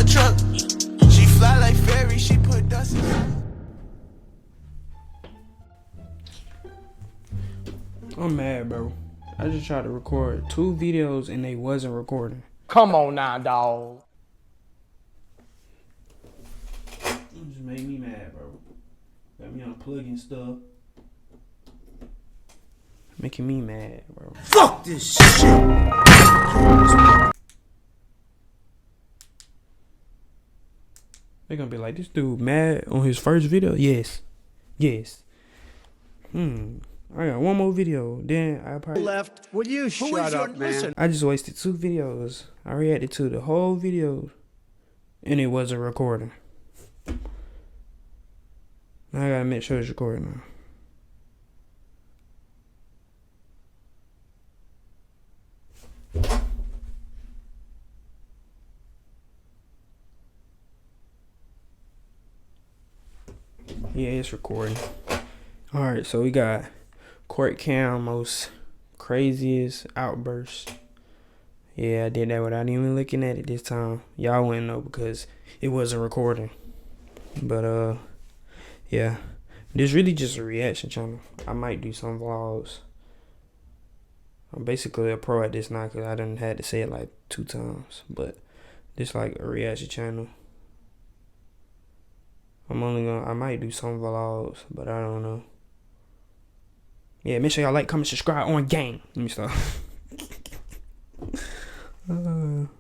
her truck. She fly like fairy, she put dust in. I'm mad, bro. I just tried to record 2 videos and they wasn't recording. Come on now, dawg. It just made me mad, bro. Got me unplugging stuff. Making me mad, bro. Fuck this shit. They're gonna be like, this dude mad on his first video? Yes. Yes. I got one more video. Then I probably left. Will you shut up, man? I just wasted 2 videos. I reacted to the whole video and it wasn't recording. Now I gotta make sure it's recording now. Yeah, it's recording. Alright, so we got court cam, most craziest outburst. Yeah, I did that without even looking at it this time. Y'all wouldn't know because it wasn't recording. But yeah, this really just a reaction channel. I might do some vlogs. I'm basically a pro at this now because I done had to say it like 2 times. But this like a reaction channel. I might do some vlogs, but I don't know. Yeah, make sure y'all like, comment, subscribe on gang. Let me stop. On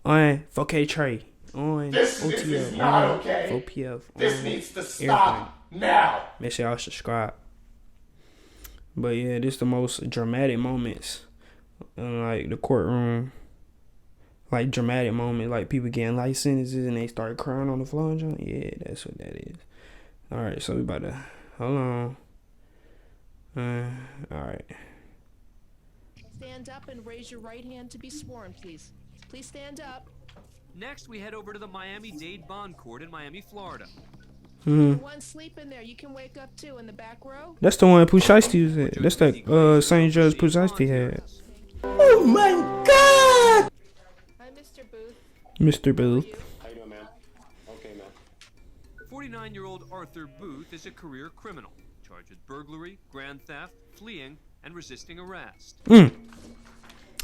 4K Trey. On This OTL. is not on okay. 4PF. This needs to stop now. Make sure y'all subscribe. But yeah, this the most dramatic moments in like the courtroom. Like dramatic moment, like people getting life sentences and they start crying on the floor. Yeah, that's what that is. All right, so we about to hold on. All right. Stand up and raise your right hand to be sworn, please. Please stand up. Next, we head over to the Miami-Dade Bond Court in Miami, Florida. One sleep in there. You can wake up too in the back row. That's the one Pooh Shiesty was at. That's that same judge Pooh Shiesty had. Oh my God! Hi, Mr. Booth. Mr. Booth. How you doing, man? Okay, man. 49-year-old Arthur Booth is a career criminal, charged with burglary, grand theft, fleeing, and resisting arrest.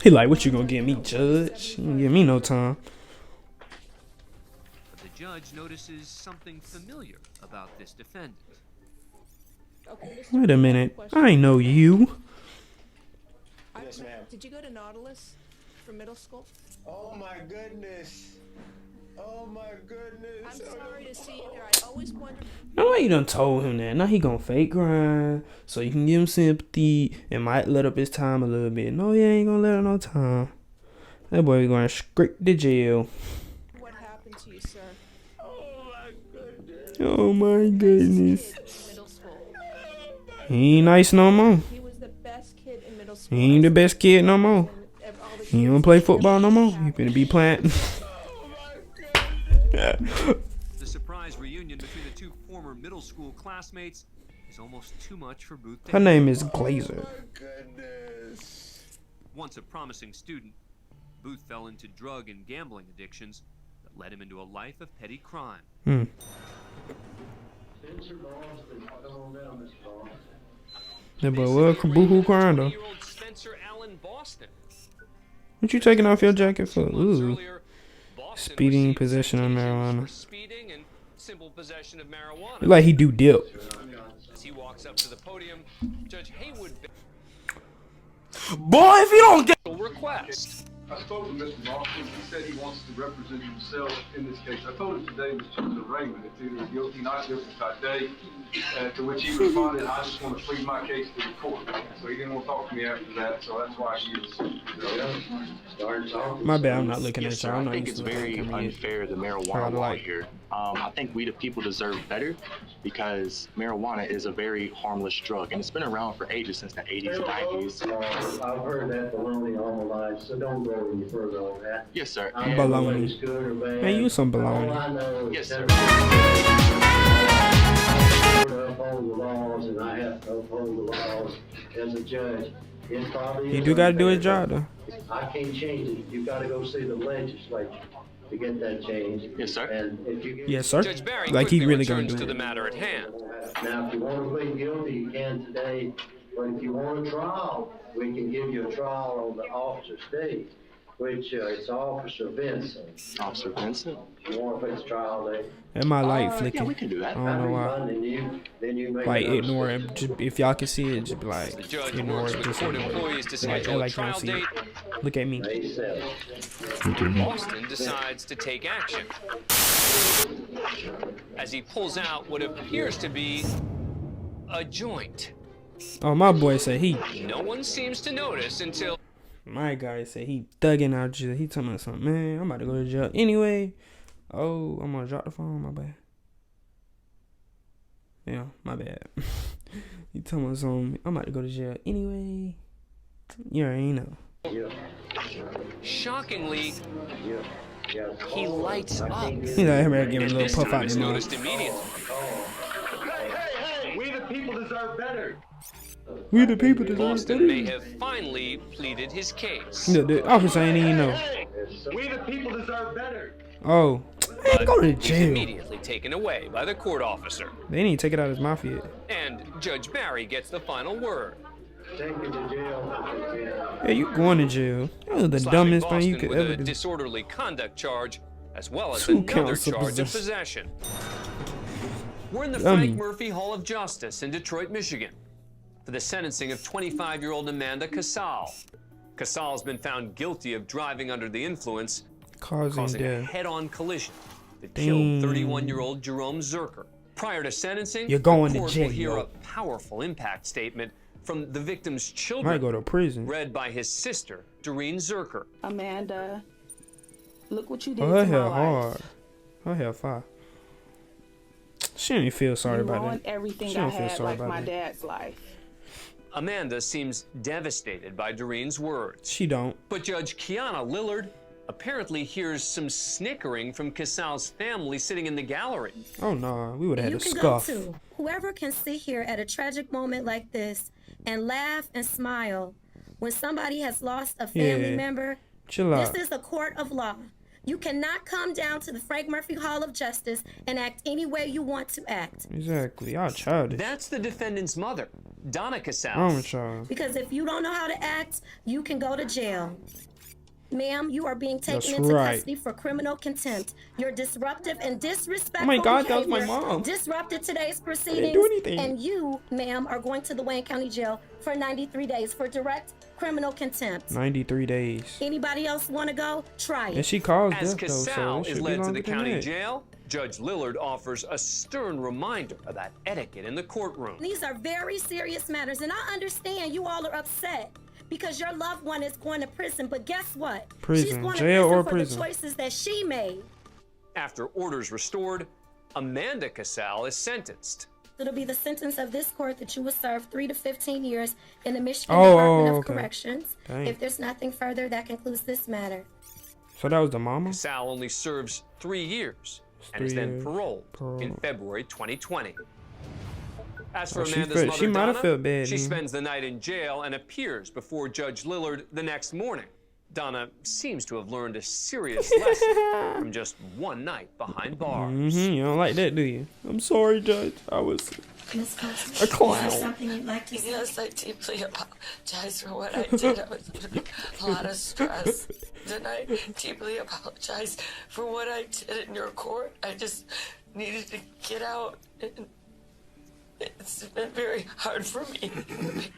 He like, what you gonna give me, judge? You ain't give me no time. But the judge notices something familiar about this defendant. Okay, Wait a minute. I ain't know you. Yes, ma'am. Did you go to Nautilus for middle school? Oh my goodness. Oh my goodness. I'm sorry to see you there. I always wondered. No, you done told him that. Now he gonna fake grind so you can give him sympathy and might let up his time a little bit. No, you ain't gonna let up no time. That boy going straight to jail. What happened to you, sir? Oh my goodness. Oh my goodness. Kid in middle school. He ain't nice no more. He was the best kid in middle school. He ain't the best kid no more. All the He kids don't play football no more. He finna be playing. The surprise reunion between the 2 former middle school classmates is almost too much for Booth to Her handle. name is Glazer. Oh my goodness. Once a promising student, Booth fell into drug and gambling addictions that led him into a life of petty crime. That boy welcome boohoo crying though. 20-year-old Spencer Allen Boston. What you taking off your jacket for? 2 months Ooh. earlier, Boston Speeding, received possession of citations marijuana. for speeding and simple possession of marijuana. Look like he do dip. As he walks up to the podium, Judge Haywood Boy, if you don't get request. I spoke with Mr. Lawson. He said he wants to represent himself in this case. I told him today was just an arraignment. It's either guilty, not guilty type day. To which he responded, I just want to plead my case to the court. So he didn't want to talk to me after that, so that's why he is. My bad, I'm not looking Yes, at sir. y'all. I'm I not think used it's to very looking at me. unfair, the Try marijuana to law like- here. I think we the people deserve better because marijuana is a very harmless drug and it's been around for ages, since the 80s and 90s. I've heard that baloney all my life, so don't go any further on that. Yes, sir. I don't know whether Baloney. it's good or bad. Man, you some All baloney. I know Yes, is sir. to uphold the laws, and I have to uphold the laws as a judge. It probably He is do gotta do his unfair, job though. I can't change it. You gotta go see the legislature to get that changed. Yes, sir. And if you get Yes, sir. Judge Barry Like he quickly really gonna returns do to the it. matter at hand. Now, if you want to plead guilty, you can today. But if you want a trial, we can give you a trial on the officer's date, which it's Officer Vincent. Officer Vincent? You want to fix trial date? And my light Yeah, flicking. we can do I that. don't know why. Then you make Like another ignore it. decision. Just, if y'all can see it, just be The like judge ignore works it. with Just court ignore employees to it. schedule a Like y'all trial see date. it. Look at me. May 7th. Austin decides to take action as he pulls out what appears to be a joint. Oh, my boy said he. No one seems to notice until My guy said he thugging out jail. He talking about something. Man, I'm about to go to jail anyway. Oh, I'm gonna drop the phone. My bad. Yeah, my bad. He talking about something. I'm about to go to jail anyway. You already know. Yeah. shockingly Yeah. Yeah. he lights up. You know, everybody giving a And little this puff time out it's their noticed mouth. immediately. Hey, we the people deserve better. We the people that Austin may have finally pleaded his case. The officer ain't even know. We the people deserve better. Oh, man, go to He's jail. immediately taken away by the court officer. They didn't take it out of his mouth yet. And Judge Barry gets the final word. Take it to jail. Yeah, you going to jail. That was the Slapping dumbest thing you Boston could with ever a do. disorderly conduct charge, as well as 2 another counts of charge of possession. We're in the Dummy. Frank Murphy Hall of Justice in Detroit, Michigan, for the sentencing of 25-year-old Amanda Casal. Casal's been found guilty of driving under the influence, causing a death. head-on collision that Dang. killed 31-year-old Jerome Zerker. Prior to sentencing, You're going the to court jail. will hear a powerful impact statement from the victim's children, Might go to prison. read by his sister, Doreen Zerker. Amanda, look what you did Oh, her to my hair life. hard. Her hair fire. She don't even feel sorry You about ruined it. everything She I don't feel had, sorry like about my it. dad's life. Amanda seems devastated by Doreen's words. She don't. But Judge Kiana Lillard apparently hears some snickering from Casal's family sitting in the gallery. Oh no, we would have You had to can go scuff. too. Whoever can sit here at a tragic moment like this and laugh and smile when somebody has lost a family Yeah. member, Chill out. this is a court of law. You cannot come down to the Frank Murphy Hall of Justice and act any way you want to act. Exactly. Y'all childish. That's the defendant's mother, Donna Casal. I'm a child. Because if you don't know how to act, you can go to jail. Ma'am, you are being taken That's into right. custody for criminal contempt. Your disruptive and disrespectful Oh my God, that was my behavior mom. disrupted today's do proceedings. anything. And you, ma'am, are going to the Wayne County Jail for 93 days for direct criminal contempt. 93 days. Anybody else want to go? Try And it. she caused As death though, so Casal it is should be led to longer the than county that. jail, Judge Lillard offers a stern reminder about etiquette in the courtroom. These are very serious matters, and I understand you all are upset because your loved one is going to prison. But guess what? She's Prison. going to Jail prison or for prison? the choices that she made. After orders restored, Amanda Casal is sentenced. It'll be the sentence of this court that you will serve 3 to 15 years in the Michigan Oh, Department of okay. Corrections. Dang. If there's nothing further, that concludes this matter. So that was the mama? Casal only serves 3 years and is 3 then years. paroled in February 2020. As for Oh, she Amanda's felt- mother, she might have Donna, felt bad, she man. spends the night in jail and appears before Judge Lillard the next morning. Donna seems to have learned a serious lesson from just one night behind bars. You don't like that, do you? I'm sorry, Judge. I was a clown. Something you'd like to say? Yes, I deeply apologize for what I did. I was under a lot of stress. And I deeply apologize for what I did in your court. I just needed to get out. And it's been very hard for me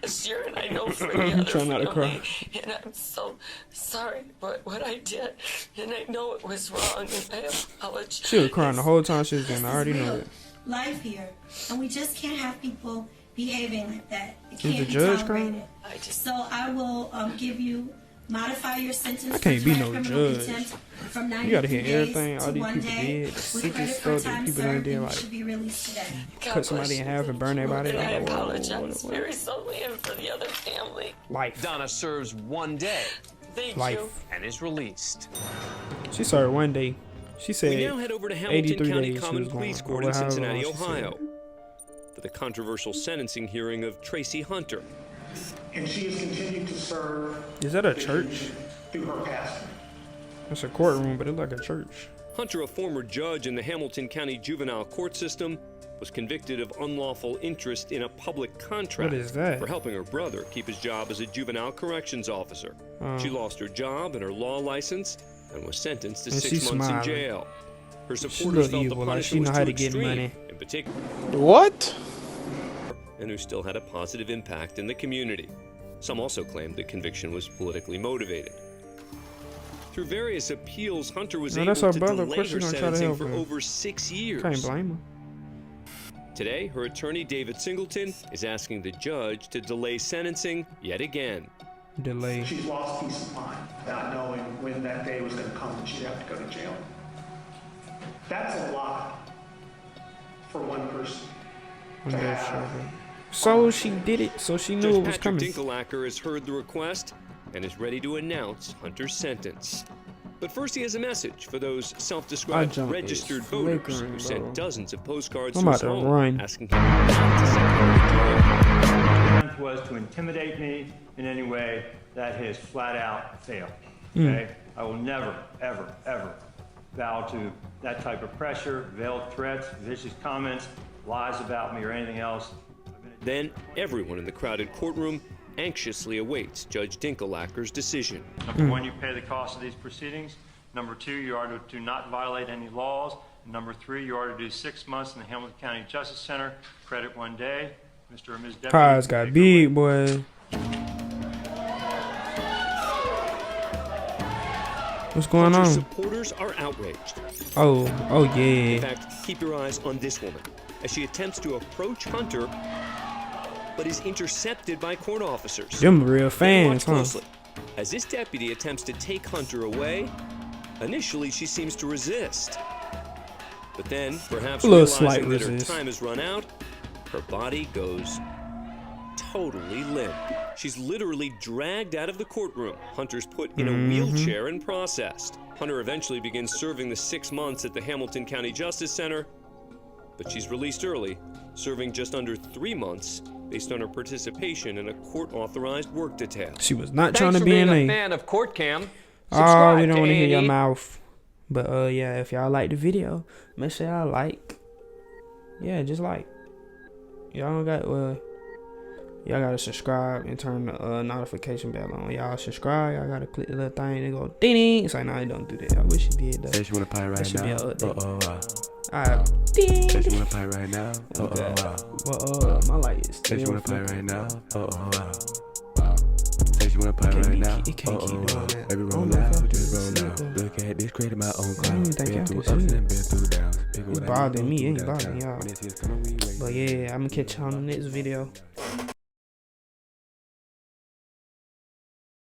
this year, and I know for the other Try not to family. cry. And I'm so sorry for what I did. And I know it was wrong, and I apologize. She was crying the whole time she was in. I already know it. Life here, and we just can't have people behaving like that. It Is can't the be judge tolerated. crying? So I will give you modify your sentence. I can't for be direct no criminal judge. contempt from You gotta 93 hear days everything all to these 1 people day did. The with sickest credit for stuff that time people done served, did, and you like should be released today. cut somebody in half and burn their body. And I Like, whoa, apologize what? very solely and for the other family. Life. Donna serves 1 day Thank Life. you. and is released. She started 1 day. She said We now head over to 83 Hamilton County days she Common was going, Police or Court in however Cincinnati, long she said. Ohio, for the controversial sentencing hearing of Tracy Hunter. and she has continued to serve. Is that a church? Through her passing. It's a courtroom, but it's like a church. Hunter, a former judge in the Hamilton County juvenile court system, was convicted of unlawful interest in a public contract What is that? for helping her brother keep his job as a juvenile corrections officer. She lost her job and her law license and was sentenced to 6 months in jail. Her supporters felt the punishment was too extreme, in particular. What? And who still had a positive impact in the community. Some also claimed the conviction was politically motivated. Through various appeals, Hunter was able to delay her sentencing for over 6 years. Can't blame her. Today, her attorney, David Singleton, is asking the judge to delay sentencing yet again. Delay. She's lost peace of mind, not knowing when that day was going to come and she'd have to go to jail. That's a lot for one person to have. So she did it. So she knew Judge it was coming. Patrick Dinkelacker has heard the request and is ready to announce Hunter's sentence. But first, he has a message for those self-described registered voters who sent dozens of postcards to his home asking him not to attempt was to intimidate me in any way. That has flat out failed. Okay? I will never, ever, ever bow to that type of pressure, veiled threats, vicious comments, lies about me, or anything else. Then everyone in the crowded courtroom anxiously awaits Judge Dinkelacker's decision. Number one, you pay the cost of these proceedings. Number two, you are to not violate any laws. And number three, you are to do 6 months in the Hamilton County Justice Center. Credit 1 day. Mr. or Ms. Deputy. Pies got big, boy. What's going on? Supporters are outraged. Oh yeah. In fact, keep your eyes on this woman as she attempts to approach Hunter, but is intercepted by court officers. Them real fans, huh? Closely. As this deputy attempts to take Hunter away, initially she seems to resist. But then, perhaps realizing that her time has run out, her body goes totally limp. She's literally dragged out of the courtroom. Hunter's put in a wheelchair and processed. Hunter eventually begins serving the 6 months at the Hamilton County Justice Center, but she's released early, serving just under 3 months based on her participation in a court-authorized work detail. She was not trying to be in a fan of Court Cam. Oh, we don't want to hear your mouth. But yeah, if y'all like the video, make sure y'all like. Yeah, just like. Y'all got y'all gotta subscribe and turn the notification bell on. Y'all subscribe, y'all gotta click the little thing and go ding ding. It's like, no, don't do that. I wish you did though. Say she wanna pie right now. Alright, ding. Say she wanna pie right now. My light is still. Say she wanna pie right now. Say she wanna pie right now. Baby, roll out, just roll out. Look at this, created my own car. Been through ups and been through downs. It's bothering me, it ain't bothering y'all. But yeah, I'm gonna catch y'all on the next video.